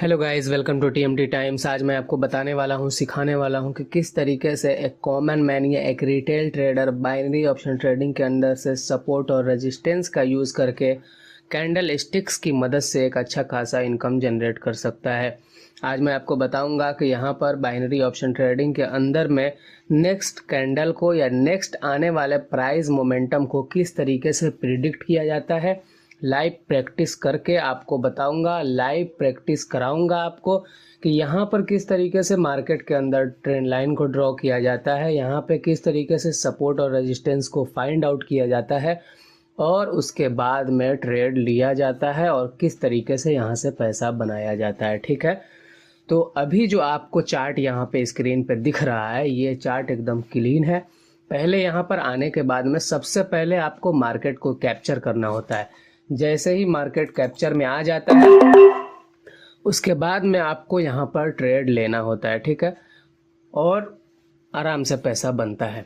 Hello guys, welcome to TMT Times. आज मैं आपको बताने वाला हूँ, सिखाने वाला हूँ कि किस तरीके से एक कॉमन मैन या एक retail trader binary option trading के अंदर से सपोर्ट और रेजिस्टेंस का यूज़ करके कैंडल स्टिक्स की मदद से एक अच्छा खासा इनकम जनरेट कर सकता है। आज मैं आपको बताऊंगा कि यहाँ पर बाइनरी ऑप्शन ट्रेडिंग के अंदर में नेक्स्ट कैंडल को या नेक्स्ट आने वाले प्राइस मोमेंटम को किस तरीके से प्रिडिक्ट किया जाता है। लाइव प्रैक्टिस करके आपको बताऊंगा, लाइव प्रैक्टिस कराऊंगा आपको कि यहाँ पर किस तरीके से मार्केट के अंदर ट्रेंड लाइन को ड्रॉ किया जाता है, यहाँ पे किस तरीके से सपोर्ट और रेजिस्टेंस को फाइंड आउट किया जाता है और उसके बाद में ट्रेड लिया जाता है और किस तरीके से यहाँ से पैसा बनाया जाता है। ठीक है, तो अभी जो आपको चार्ट यहाँ पे स्क्रीन पे दिख रहा है, ये चार्ट एकदम क्लीन है। पहले यहाँ पर आने के बाद में सबसे पहले आपको मार्केट को कैप्चर करना होता है। जैसे ही मार्केट कैप्चर में आ जाता है उसके बाद में आपको यहाँ पर ट्रेड लेना होता है। ठीक है, और आराम से पैसा बनता है।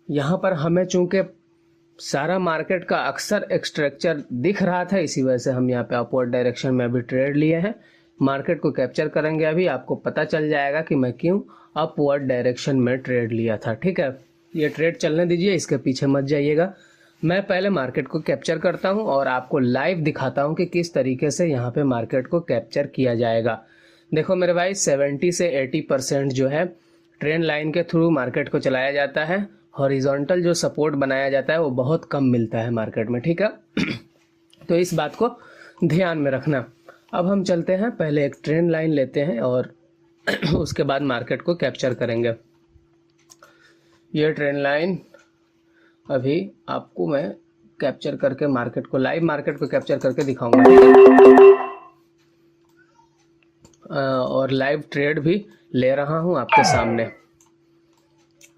यहाँ पर हमें चूंकि सारा मार्केट का अक्सर एक स्ट्रक्चर दिख रहा था, इसी वजह से हम यहाँ पे अपवर्ड डायरेक्शन में अभी ट्रेड लिए हैं। मार्केट को कैप्चर करेंगे, अभी आपको पता चल जाएगा कि मैं क्यों अपवर्ड डायरेक्शन में ट्रेड लिया था। ठीक है, ये ट्रेड चलने दीजिए, इसके पीछे मत जाइएगा। मैं पहले मार्केट को कैप्चर करता हूं और आपको लाइव दिखाता हूं कि किस तरीके से यहाँ पे मार्केट को कैप्चर किया जाएगा। देखो मेरे भाई, 70 से 80% जो है ट्रेंड लाइन के थ्रू मार्केट को चलाया जाता है। हॉरिजॉन्टल जो सपोर्ट बनाया जाता है वो बहुत कम मिलता है मार्केट में। ठीक है तो इस बात को ध्यान में रखना। अब हम चलते हैं, पहले एक ट्रेंड लाइन लेते हैं और उसके बाद मार्केट को कैप्चर करेंगे। ये ट्रेंड लाइन अभी आपको मैं कैप्चर करके मार्केट को, लाइव मार्केट को कैप्चर करके दिखाऊंगा। और लाइव ट्रेड भी ले रहा हूं आपके सामने।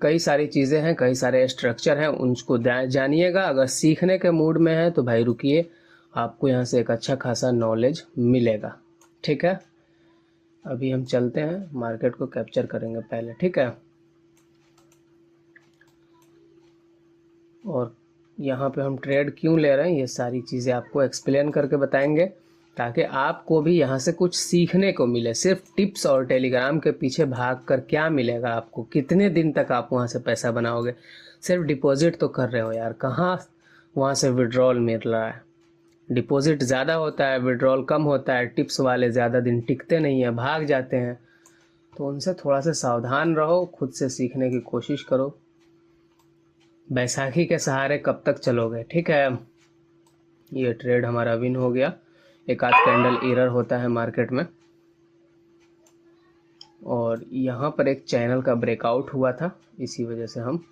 कई सारी चीज़ें हैं, कई सारे स्ट्रक्चर हैं, उनको जानिएगा। अगर सीखने के मूड में है तो भाई रुकिए, आपको यहाँ से एक अच्छा खासा नॉलेज मिलेगा। ठीक है, अभी हम चलते हैं, मार्केट को कैप्चर करेंगे पहले। ठीक है, और यहाँ पे हम ट्रेड क्यों ले रहे हैं ये सारी चीज़ें आपको एक्सप्लेन करके बताएंगे, ताकि आपको भी यहाँ से कुछ सीखने को मिले। सिर्फ टिप्स और टेलीग्राम के पीछे भाग कर क्या मिलेगा आपको? कितने दिन तक आप वहाँ से पैसा बनाओगे? सिर्फ डिपॉजिट तो कर रहे हो यार, कहाँ वहाँ से विड्रॉल मिल रहा है? डिपॉजिट ज़्यादा होता है, विड्रॉल कम होता है। टिप्स वाले ज़्यादा दिन टिकते नहीं हैं, भाग जाते हैं। तो उनसे थोड़ा सा सावधान रहो, खुद से सीखने की कोशिश करो। बैसाखी के सहारे कब तक चलोगे? ठीक है, ये ट्रेड हमारा विन हो गया। एक आध कैंडल एरर होता है मार्केट में, और यहाँ पर एक चैनल का ब्रेकआउट हुआ था, इसी वजह से हम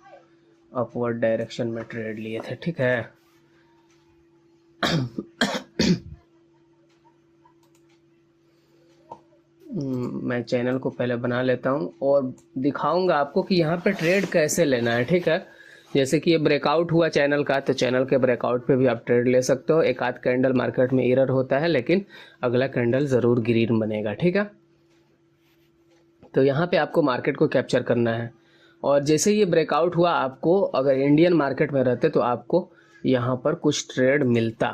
अपवर्ड डायरेक्शन में ट्रेड लिए थे। ठीक है मैं चैनल को पहले बना लेता हूँ और दिखाऊंगा आपको कि यहाँ पे ट्रेड कैसे लेना है। ठीक है, जैसे कि ये ब्रेकआउट हुआ चैनल का, तो चैनल के ब्रेकआउट पे भी आप ट्रेड ले सकते हो। एक आध कैंडल मार्केट में एरर होता है, लेकिन अगला कैंडल ज़रूर ग्रीन बनेगा। ठीक है, तो यहाँ पे आपको मार्केट को कैप्चर करना है। और जैसे ये ब्रेकआउट हुआ, आपको अगर इंडियन मार्केट में रहते तो आपको यहाँ पर कुछ ट्रेड मिलता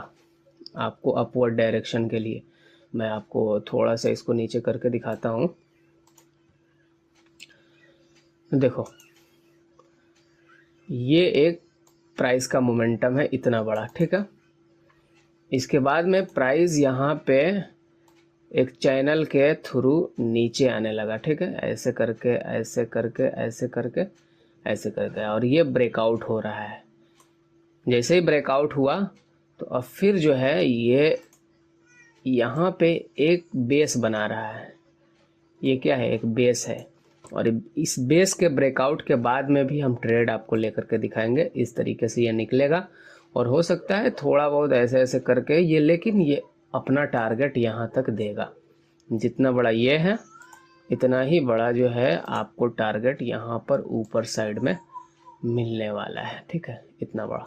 आपको अपवर्ड डायरेक्शन के लिए। मैं आपको थोड़ा सा इसको नीचे करके दिखाता हूँ। देखो, ये एक प्राइस का मोमेंटम है इतना बड़ा। ठीक है, इसके बाद में प्राइस यहाँ पे एक चैनल के थ्रू नीचे आने लगा। ठीक है, ऐसे करके ऐसे करके ऐसे करके ऐसे करके, और ये ब्रेकआउट हो रहा है। जैसे ही ब्रेकआउट हुआ तो अब फिर जो है ये यहाँ पे एक बेस बना रहा है। ये क्या है? एक बेस है, और इस बेस के ब्रेकआउट के बाद में भी हम ट्रेड आपको लेकर के दिखाएंगे। इस तरीके से ये निकलेगा, और हो सकता है थोड़ा बहुत ऐसे ऐसे करके ये, लेकिन ये अपना टारगेट यहाँ तक देगा। जितना बड़ा ये है, इतना ही बड़ा जो है आपको टारगेट यहाँ पर ऊपर साइड में मिलने वाला है। ठीक है, इतना बड़ा।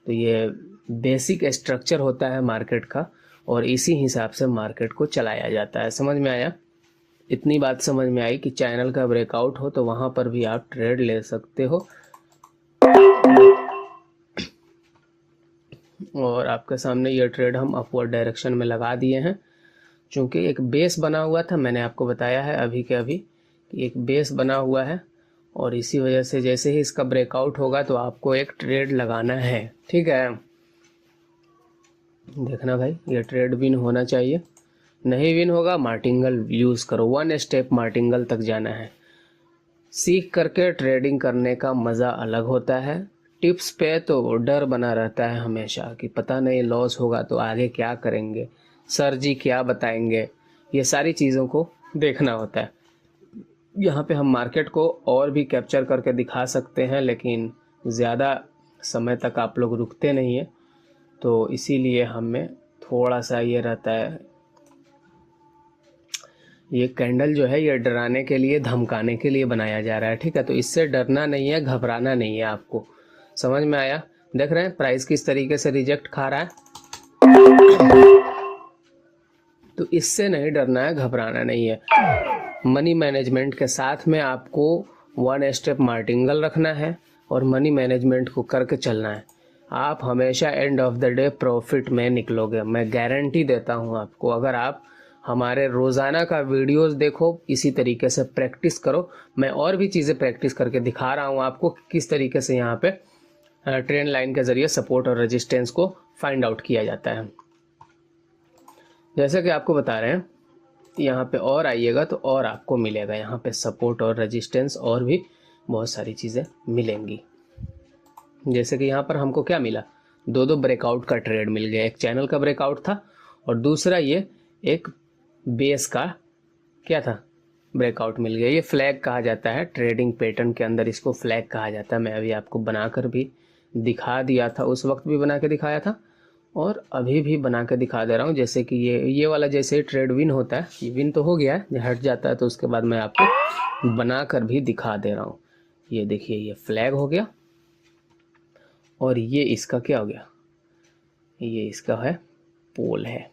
तो ये बेसिक स्ट्रक्चर होता है मार्केट का, और इसी हिसाब से मार्केट को चलाया जाता है। समझ में आया? इतनी बात समझ में आई कि चैनल का ब्रेकआउट हो तो वहाँ पर भी आप ट्रेड ले सकते हो। और आपके सामने ये ट्रेड हम अपवर्ड डायरेक्शन में लगा दिए हैं। चूँकि एक बेस बना हुआ था, मैंने आपको बताया है अभी के अभी कि एक बेस बना हुआ है, और इसी वजह से जैसे ही इसका ब्रेकआउट होगा तो आपको एक ट्रेड लगाना है। ठीक है, देखना भाई ये ट्रेड विन होना चाहिए, नहीं विन होगा मार्टिंगल यूज़ करो, 1 स्टेप मार्टिंगल तक जाना है। सीख करके ट्रेडिंग करने का मज़ा अलग होता है। टिप्स पे तो डर बना रहता है हमेशा कि पता नहीं लॉस होगा तो आगे क्या करेंगे, सर जी क्या बताएंगे, ये सारी चीज़ों को देखना होता है। यहाँ पे हम मार्केट को और भी कैप्चर करके दिखा सकते हैं, लेकिन ज़्यादा समय तक आप लोग रुकते नहीं हैं, तो इसीलिए हमें थोड़ा सा ये रहता है। ये कैंडल जो है ये डराने के लिए, धमकाने के लिए बनाया जा रहा है। ठीक है, तो इससे डरना नहीं है, घबराना नहीं है आपको। समझ में आया? देख रहे हैं प्राइस किस तरीके से रिजेक्ट खा रहा है, तो इससे नहीं डरना है, घबराना नहीं है। मनी मैनेजमेंट के साथ में आपको 1 स्टेप मार्टिंगल रखना है और मनी मैनेजमेंट को करके चलना है। आप हमेशा end of the day profit में निकलोगे, मैं गारंटी देता हूँ आपको। अगर आप हमारे रोज़ाना का वीडियोस देखो, इसी तरीके से प्रैक्टिस करो। मैं और भी चीज़ें प्रैक्टिस करके दिखा रहा हूँ आपको कि किस तरीके से यहाँ पे ट्रेंड लाइन के ज़रिए सपोर्ट और रेजिस्टेंस को फाइंड आउट किया जाता है। जैसे कि आपको बता रहे हैं, यहाँ पे और आइएगा तो और आपको मिलेगा यहाँ पे सपोर्ट और रेजिस्टेंस, और भी बहुत सारी चीज़ें मिलेंगी। जैसे कि यहाँ पर हमको क्या मिला, दो ब्रेकआउट का ट्रेड मिल गया। एक चैनल का ब्रेकआउट था और दूसरा ये एक बेस का क्या था, ब्रेकआउट मिल गया। ये फ्लैग कहा जाता है ट्रेडिंग पैटर्न के अंदर, इसको फ्लैग कहा जाता है। मैं अभी आपको बनाकर भी दिखा दिया था, उस वक्त भी बना के दिखाया था और अभी भी बना के दिखा दे रहा हूँ। जैसे कि ये वाला जैसे ही ट्रेड विन होता है, ये विन तो हो गया है, हट जाता है तो उसके बाद मैं आपको बना कर भी दिखा दे रहा हूँ। ये देखिए ये फ्लैग हो गया और ये इसका क्या हो गया, ये इसका है पोल है।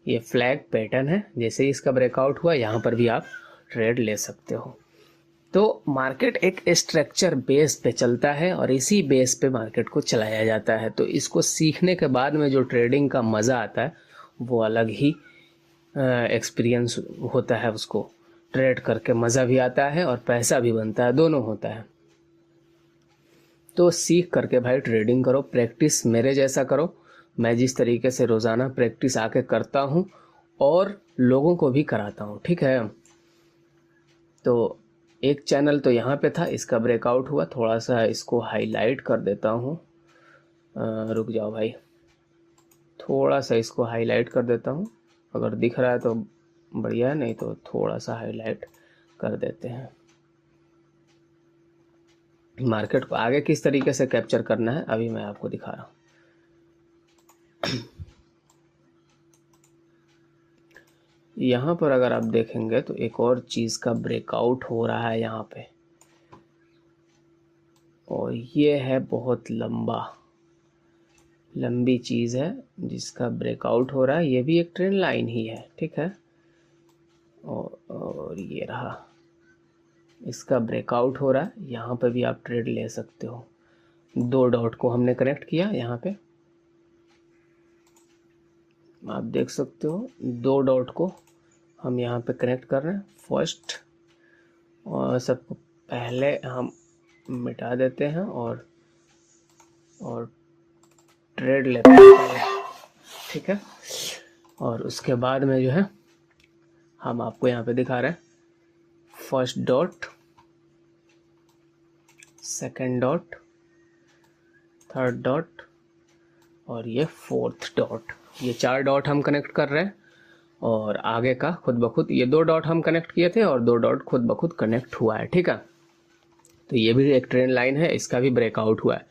ये फ्लैग पैटर्न है, जैसे ही इसका ब्रेकआउट हुआ यहाँ पर भी आप ट्रेड ले सकते हो। तो मार्केट एक स्ट्रक्चर बेस पे चलता है और इसी बेस पे मार्केट को चलाया जाता है। तो इसको सीखने के बाद में जो ट्रेडिंग का मज़ा आता है वो अलग ही एक्सपीरियंस होता है। उसको ट्रेड करके मज़ा भी आता है और पैसा भी बनता है, दोनों होता है। तो सीख करके भाई ट्रेडिंग करो, प्रैक्टिस मेरे जैसा करो। मैं जिस तरीके से रोज़ाना प्रैक्टिस आके करता हूँ और लोगों को भी कराता हूँ। ठीक है, तो एक चैनल तो यहाँ पे था, इसका ब्रेकआउट हुआ। थोड़ा सा इसको हाईलाइट कर देता हूँ, रुक जाओ भाई, थोड़ा सा इसको हाईलाइट कर देता हूँ। अगर दिख रहा है तो बढ़िया है, नहीं तो थोड़ा सा हाईलाइट कर देते हैं। मार्केट को आगे किस तरीके से कैप्चर करना है अभी मैं आपको दिखा रहा हूँ। यहाँ पर अगर आप देखेंगे तो एक और चीज़ का ब्रेकआउट हो रहा है यहाँ पे, और ये है बहुत लंबी चीज़ है जिसका ब्रेकआउट हो रहा है। ये भी एक ट्रेंड लाइन ही है, ठीक है, और ये रहा, इसका ब्रेकआउट हो रहा है। यहाँ पे भी आप ट्रेड ले सकते हो। 2 डॉट को हमने कनेक्ट किया, यहाँ पे आप देख सकते हो 2 डॉट को हम यहाँ पे कनेक्ट कर रहे हैं फर्स्ट, और सबको पहले हम मिटा देते हैं और ट्रेड लेते हैं, ठीक है। और उसके बाद में जो है हम आपको यहाँ पे दिखा रहे हैं first dot, second dot, third dot और ये फोर्थ डॉट। ये 4 डॉट हम कनेक्ट कर रहे हैं और आगे का खुद ब खुद ये 2 डॉट हम कनेक्ट किए थे और 2 डॉट खुद ब खुद कनेक्ट हुआ है, ठीक है। तो ये भी एक ट्रेंड लाइन है, इसका भी ब्रेकआउट हुआ है।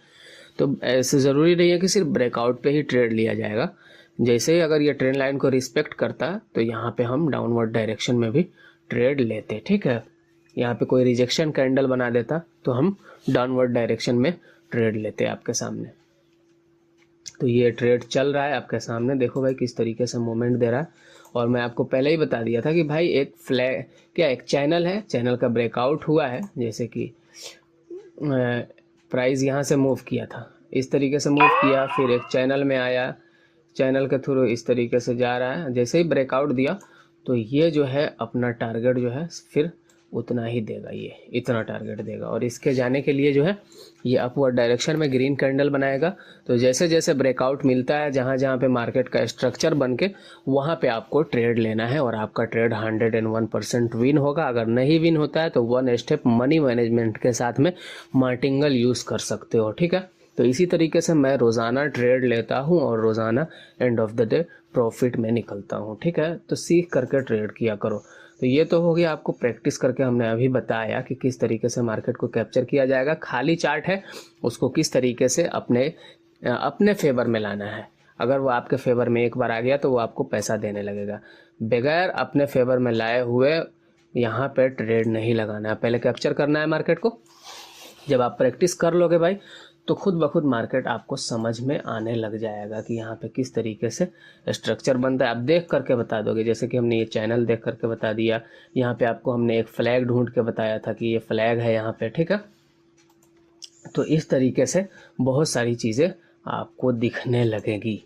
तो ऐसे ज़रूरी नहीं है कि सिर्फ ब्रेकआउट पे ही ट्रेड लिया जाएगा। जैसे ही अगर ये ट्रेंड लाइन को रिस्पेक्ट करता है तो यहाँ पे हम डाउनवर्ड डायरेक्शन में भी ट्रेड लेते, ठीक है। यहाँ पे कोई रिजेक्शन कैंडल बना देता तो हम डाउनवर्ड डायरेक्शन में ट्रेड लेते आपके सामने। तो ये ट्रेड चल रहा है आपके सामने, देखो भाई किस तरीके से मूवमेंट दे रहा है। और मैं आपको पहले ही बता दिया था कि भाई एक फ्लैग क्या, एक चैनल है, चैनल का ब्रेकआउट हुआ है। जैसे कि प्राइस यहाँ से मूव किया था, इस तरीके से मूव किया, फिर एक चैनल में आया, चैनल के थ्रू इस तरीके से जा रहा है। जैसे ही ब्रेकआउट दिया तो ये जो है अपना टारगेट जो है फिर उतना ही देगा, ये इतना टारगेट देगा। और इसके जाने के लिए जो है ये अपवर्ड डायरेक्शन में ग्रीन कैंडल बनाएगा। तो जैसे जैसे ब्रेकआउट मिलता है जहाँ जहाँ पे मार्केट का स्ट्रक्चर बन के, वहाँ पे आपको ट्रेड लेना है और आपका ट्रेड 101% विन होगा। अगर नहीं विन होता है तो 1 स्टेप मनी मैनेजमेंट के साथ में मार्टिंगल यूज़ कर सकते हो, ठीक है। तो इसी तरीके से मैं रोज़ाना ट्रेड लेता हूँ और रोज़ाना end of the day profit में निकलता हूँ, ठीक है। तो सीख करके ट्रेड किया करो। तो ये तो हो गया आपको प्रैक्टिस करके हमने अभी बताया कि किस तरीके से मार्केट को कैप्चर किया जाएगा। खाली चार्ट है, उसको किस तरीके से अपने फेवर में लाना है। अगर वो आपके फेवर में एक बार आ गया तो वो आपको पैसा देने लगेगा। बगैर अपने फेवर में लाए हुए यहाँ पे ट्रेड नहीं लगाना है, पहले कैप्चर करना है मार्केट को। जब आप प्रैक्टिस कर लोगे भाई तो खुद ब खुद मार्केट आपको समझ में आने लग जाएगा कि यहाँ पे किस तरीके से स्ट्रक्चर बनता है। आप देख करके बता दोगे, जैसे कि हमने ये चैनल देख करके बता दिया। यहाँ पे आपको हमने एक फ्लैग ढूंढ के बताया था कि ये फ्लैग है यहाँ पे, ठीक है। तो इस तरीके से बहुत सारी चीज़ें आपको दिखने लगेगी।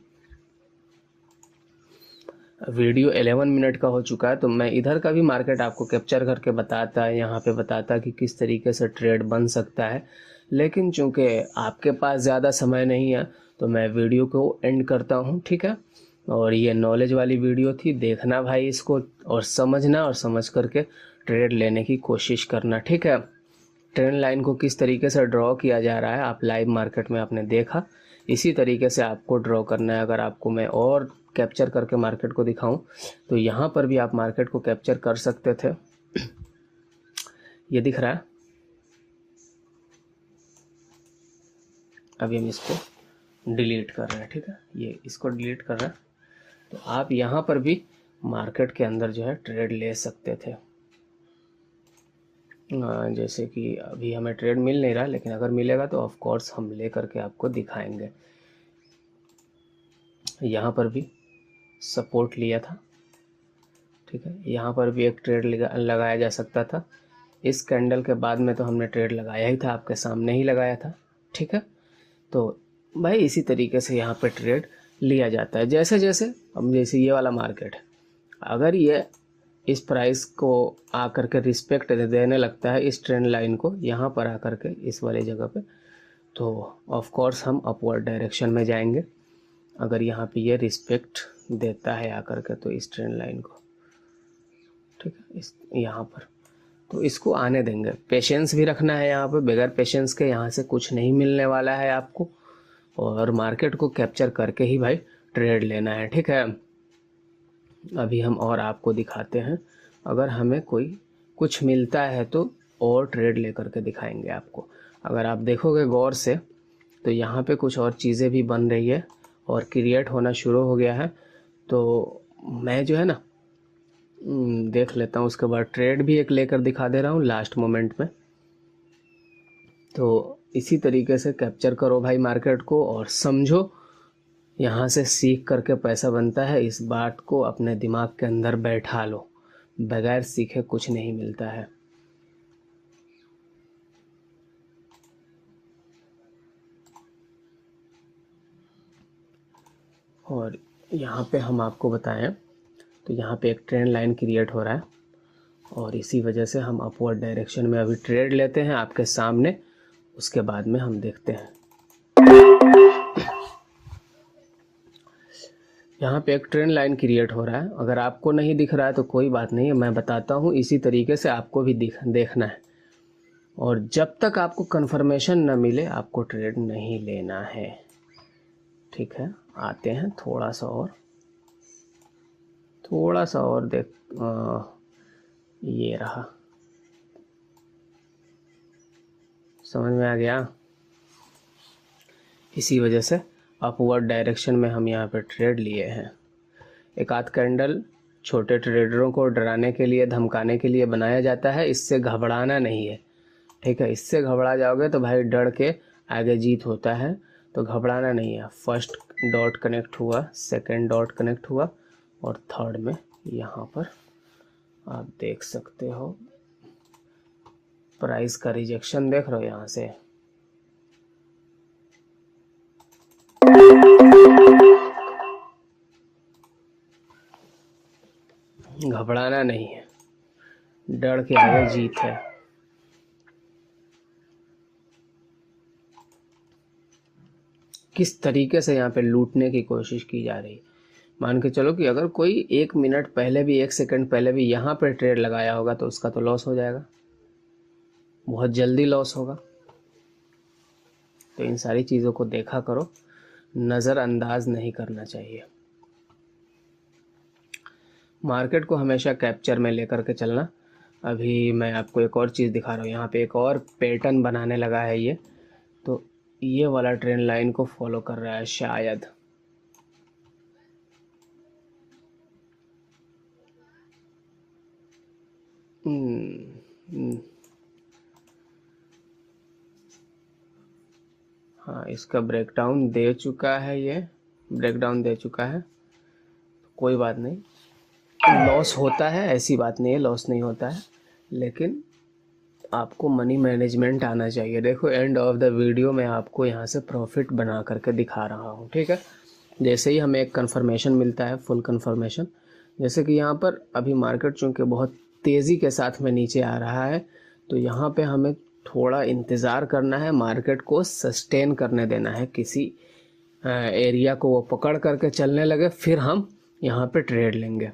वीडियो 11 मिनट का हो चुका है, तो मैं इधर का भी मार्केट आपको कैप्चर करके बताता है, यहाँ पे बताता कि किस तरीके से ट्रेड बन सकता है। लेकिन चूंकि आपके पास ज़्यादा समय नहीं है तो मैं वीडियो को एंड करता हूँ, ठीक है। और ये नॉलेज वाली वीडियो थी, देखना भाई इसको और समझना, और समझ करके ट्रेड लेने की कोशिश करना, ठीक है। ट्रेंड लाइन को किस तरीके से ड्रॉ किया जा रहा है आप लाइव मार्केट में आपने देखा, इसी तरीके से आपको ड्रॉ करना है। अगर आपको मैं और कैप्चर करके मार्केट को दिखाऊं तो यहाँ पर भी आप मार्केट को कैप्चर कर सकते थे। ये दिख रहा है, अभी हम इसको डिलीट कर रहे हैं, ठीक है। ये इसको डिलीट कर रहे हैं। तो आप यहाँ पर भी मार्केट के अंदर जो है ट्रेड ले सकते थे। जैसे कि अभी हमें ट्रेड मिल नहीं रहा, लेकिन अगर मिलेगा तो ऑफ कोर्स हम ले करके आपको दिखाएंगे। यहाँ पर भी सपोर्ट लिया था, ठीक है। यहाँ पर भी एक ट्रेड लगाया जा सकता था। इस कैंडल के बाद में तो हमने ट्रेड लगाया ही था, आपके सामने ही लगाया था, ठीक है। तो भाई इसी तरीके से यहाँ पे ट्रेड लिया जाता है। जैसे जैसे अब जैसे ये वाला मार्केट है, अगर ये इस प्राइस को आकर के रिस्पेक्ट देने लगता है इस ट्रेंड लाइन को, यहाँ पर आकर के इस वाली जगह पे, तो ऑफ कोर्स हम अपवर्ड डायरेक्शन में जाएंगे। अगर यहाँ पे ये रिस्पेक्ट देता है आकर के तो इस ट्रेंड लाइन को, ठीक है, इस यहाँ पर, तो इसको आने देंगे। पेशेंस भी रखना है यहाँ पे, बगैर पेशेंस के यहाँ से कुछ नहीं मिलने वाला है आपको। और मार्केट को कैप्चर करके ही भाई ट्रेड लेना है, ठीक है। अभी हम और आपको दिखाते हैं, अगर हमें कोई कुछ मिलता है तो और ट्रेड लेकर के दिखाएंगे आपको। अगर आप देखोगे गौर से तो यहाँ पे कुछ और चीज़ें भी बन रही है और क्रिएट होना शुरू हो गया है। तो मैं जो है ना देख लेता हूँ, उसके बाद ट्रेड भी एक लेकर दिखा दे रहा हूँ लास्ट मोमेंट में। तो इसी तरीके से कैप्चर करो भाई मार्केट को और समझो, यहाँ से सीख करके पैसा बनता है। इस बात को अपने दिमाग के अंदर बैठा लो, बगैर सीखे कुछ नहीं मिलता है। और यहाँ पे हम आपको बताएं तो यहाँ पे एक ट्रेंड लाइन क्रिएट हो रहा है और इसी वजह से हम अपवर्ड डायरेक्शन में अभी ट्रेड लेते हैं आपके सामने, उसके बाद में हम देखते हैं। यहाँ पे एक ट्रेंड लाइन क्रिएट हो रहा है। अगर आपको नहीं दिख रहा है तो कोई बात नहीं है, मैं बताता हूँ, इसी तरीके से आपको भी देखना है। और जब तक आपको कंफर्मेशन न मिले आपको ट्रेड नहीं लेना है, ठीक है। आते हैं थोड़ा सा और देख, ये रहा, समझ में आ गया। इसी वजह से अपवर्ड डायरेक्शन में हम यहाँ पे ट्रेड लिए हैं। एक आध कैंडल छोटे ट्रेडरों को डराने के लिए, धमकाने के लिए बनाया जाता है, इससे घबराना नहीं है, ठीक है। इससे घबरा जाओगे तो भाई डर के आगे जीत होता है, तो घबराना नहीं है। फर्स्ट डॉट कनेक्ट हुआ, सेकंड डॉट कनेक्ट हुआ और थर्ड में यहाँ पर आप देख सकते हो प्राइस का रिजेक्शन देख रहे हो यहाँ से। घबराना नहीं है, डर के आगे जीत है। किस तरीके से यहाँ पे लूटने की कोशिश की जा रही है। मान के चलो कि अगर कोई 1 मिनट पहले भी, 1 सेकंड पहले भी यहाँ पे ट्रेड लगाया होगा तो उसका तो लॉस हो जाएगा, बहुत जल्दी लॉस होगा। तो इन सारी चीज़ों को देखा करो, नज़रअंदाज नहीं करना चाहिए। मार्केट को हमेशा कैप्चर में लेकर के चलना। अभी मैं आपको एक और चीज़ दिखा रहा हूँ, यहाँ पे एक और पैटर्न बनाने लगा है ये, तो ये वाला ट्रेंड लाइन को फॉलो कर रहा है शायद। हाँ, इसका ब्रेकडाउन दे चुका है, ये ब्रेकडाउन दे चुका है, कोई बात नहीं, लॉस होता है, ऐसी बात नहीं है लॉस नहीं होता है, लेकिन आपको मनी मैनेजमेंट आना चाहिए। देखो एंड ऑफ द वीडियो में आपको यहाँ से प्रॉफिट बना करके दिखा रहा हूँ, ठीक है। जैसे ही हमें एक कंफर्मेशन मिलता है, फुल कंफर्मेशन, जैसे कि यहाँ पर अभी मार्केट चूँकि बहुत तेज़ी के साथ में नीचे आ रहा है, तो यहाँ पे हमें थोड़ा इंतज़ार करना है, मार्केट को सस्टेन करने देना है, किसी एरिया को वो पकड़ करके चलने लगे, फिर हम यहाँ पे ट्रेड लेंगे।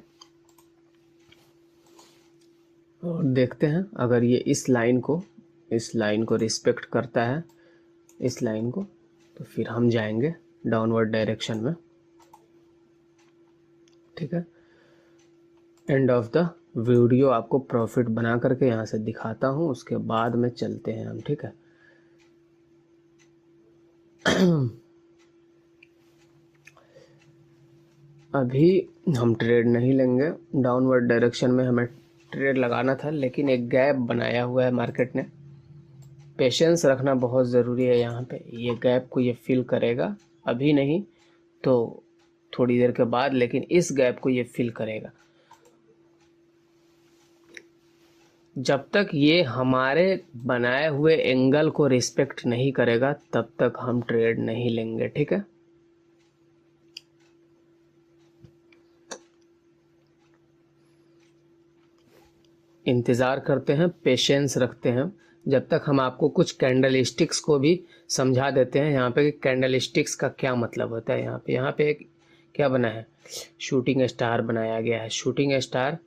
और देखते हैं अगर ये इस लाइन को रिस्पेक्ट करता है, इस लाइन को, तो फिर हम जाएंगे डाउनवर्ड डायरेक्शन में, ठीक है। एंड ऑफ द वीडियो आपको प्रॉफिट बना करके यहाँ से दिखाता हूँ, उसके बाद में चलते हैं हम, ठीक है। अभी हम ट्रेड नहीं लेंगे, डाउनवर्ड डायरेक्शन में हमें ट्रेड लगाना था, लेकिन एक गैप बनाया हुआ है मार्केट ने, पेशेंस रखना बहुत ज़रूरी है। यहाँ पे ये गैप को ये फिल करेगा, अभी नहीं तो थोड़ी देर के बाद, लेकिन इस गैप को ये फिल करेगा। जब तक ये हमारे बनाए हुए एंगल को रिस्पेक्ट नहीं करेगा तब तक हम ट्रेड नहीं लेंगे, ठीक है। इंतज़ार करते हैं, पेशेंस रखते हैं, जब तक हम आपको कुछ कैंडल स्टिक्स को भी समझा देते हैं यहाँ पे कि कैंडल स्टिक्स का क्या मतलब होता है। यहाँ पे एक क्या बना है, शूटिंग स्टार बनाया गया है। शूटिंग स्टार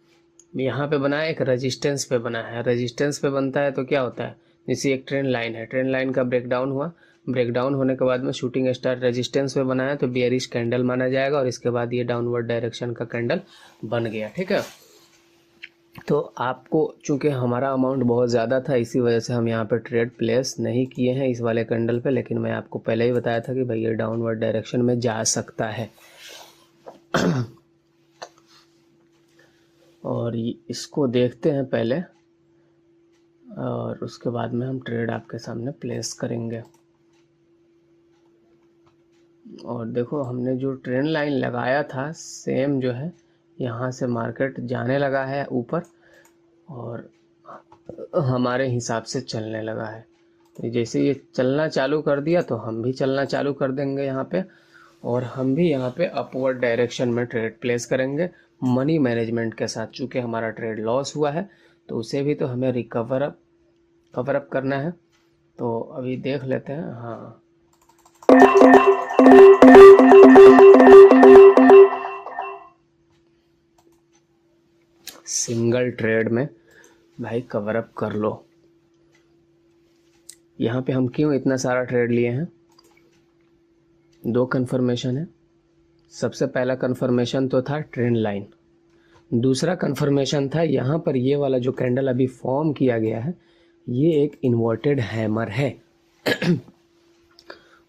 यहाँ पे बना है, एक रेजिस्टेंस पे बना है। रेजिस्टेंस पे बनता है तो क्या होता है, जैसे एक ट्रेंड लाइन है, ट्रेंड लाइन का ब्रेकडाउन हुआ, ब्रेकडाउन होने के बाद में शूटिंग स्टार रेजिस्टेंस पे बना है तो बेयरिश कैंडल माना जाएगा, और इसके बाद ये डाउनवर्ड डायरेक्शन का कैंडल बन गया, ठीक है। तो आपको चूंकि हमारा अमाउंट बहुत ज़्यादा था, इसी वजह से हम यहाँ पे ट्रेड प्लेस नहीं किए हैं इस वाले कैंडल पे, लेकिन मैं आपको पहले ही बताया था कि भाई ये डाउनवर्ड डायरेक्शन में जा सकता है। और इसको देखते हैं पहले, और उसके बाद में हम ट्रेड आपके सामने प्लेस करेंगे। और देखो हमने जो ट्रेंड लाइन लगाया था, सेम जो है यहाँ से मार्केट जाने लगा है ऊपर, और हमारे हिसाब से चलने लगा है। तो जैसे ये चलना चालू कर दिया तो हम भी चलना चालू कर देंगे यहाँ पे, और हम भी यहाँ पे अपवर्ड डायरेक्शन में ट्रेड प्लेस करेंगे मनी मैनेजमेंट के साथ। चूँकि हमारा ट्रेड लॉस हुआ है तो उसे भी तो हमें कवर अप करना है। तो अभी देख लेते हैं। हाँ, सिंगल ट्रेड में भाई कवर अप कर लो। यहाँ पे हम क्यों इतना सारा ट्रेड लिए हैं, 2 कन्फर्मेशन है। सबसे पहला कन्फर्मेशन तो था ट्रेंड लाइन, दूसरा कन्फर्मेशन था यहाँ पर ये वाला जो कैंडल अभी फॉर्म किया गया है, ये एक इन्वर्टेड हैमर है।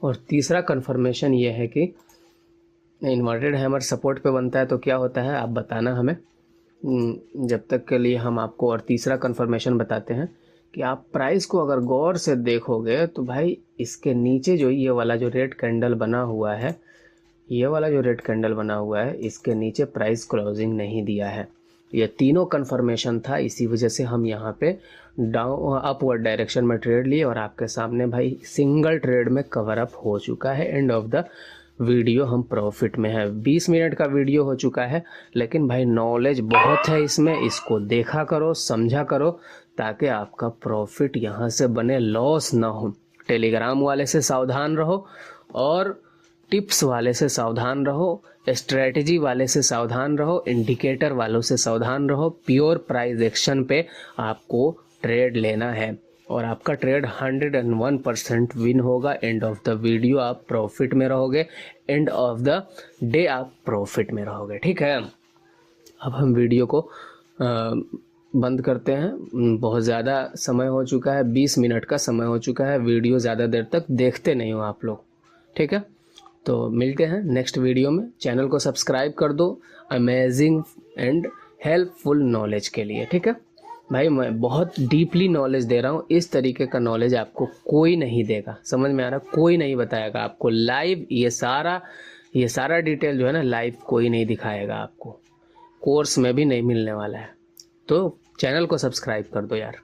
और तीसरा कन्फर्मेशन ये है कि इन्वर्टेड हैमर सपोर्ट पे बनता है तो क्या होता है आप बताना हमें, जब तक के लिए हम आपको और तीसरा कन्फर्मेशन बताते हैं कि आप प्राइस को अगर गौर से देखोगे तो भाई इसके नीचे जो ये वाला जो रेड कैंडल बना हुआ है, ये वाला जो रेड कैंडल बना हुआ है, इसके नीचे प्राइस क्लोजिंग नहीं दिया है। ये तीनों कन्फर्मेशन था, इसी वजह से हम यहाँ पे डाउन अपवर्ड डायरेक्शन में ट्रेड लिए, और आपके सामने भाई सिंगल ट्रेड में कवर अप हो चुका है। एंड ऑफ द वीडियो हम प्रॉफिट में है। 20 मिनट का वीडियो हो चुका है, लेकिन भाई नॉलेज बहुत है इसमें, इसको देखा करो, समझा करो, ताकि आपका प्रॉफिट यहाँ से बने, लॉस ना हो। टेलीग्राम वाले से सावधान रहो और टिप्स वाले से सावधान रहो, स्ट्रेटजी वाले से सावधान रहो, इंडिकेटर वालों से सावधान रहो। प्योर प्राइस एक्शन पे आपको ट्रेड लेना है और आपका ट्रेड 101% विन होगा। एंड ऑफ द वीडियो आप प्रॉफिट में रहोगे, एंड ऑफ द डे आप प्रॉफिट में रहोगे। ठीक है, अब हम वीडियो को बंद करते हैं। बहुत ज़्यादा समय हो चुका है, 20 मिनट का समय हो चुका है। वीडियो ज़्यादा देर तक देखते नहीं हो आप लोग, ठीक है। तो मिलते हैं नेक्स्ट वीडियो में। चैनल को सब्सक्राइब कर दो अमेजिंग एंड हेल्पफुल नॉलेज के लिए, ठीक है भाई। मैं बहुत डीपली नॉलेज दे रहा हूँ, इस तरीके का नॉलेज आपको कोई नहीं देगा, समझ में आ रहा, कोई नहीं बताएगा आपको लाइव। ये सारा डिटेल जो है ना, लाइव कोई नहीं दिखाएगा आपको, कोर्स में भी नहीं मिलने वाला है। तो चैनल को सब्सक्राइब कर दो यार।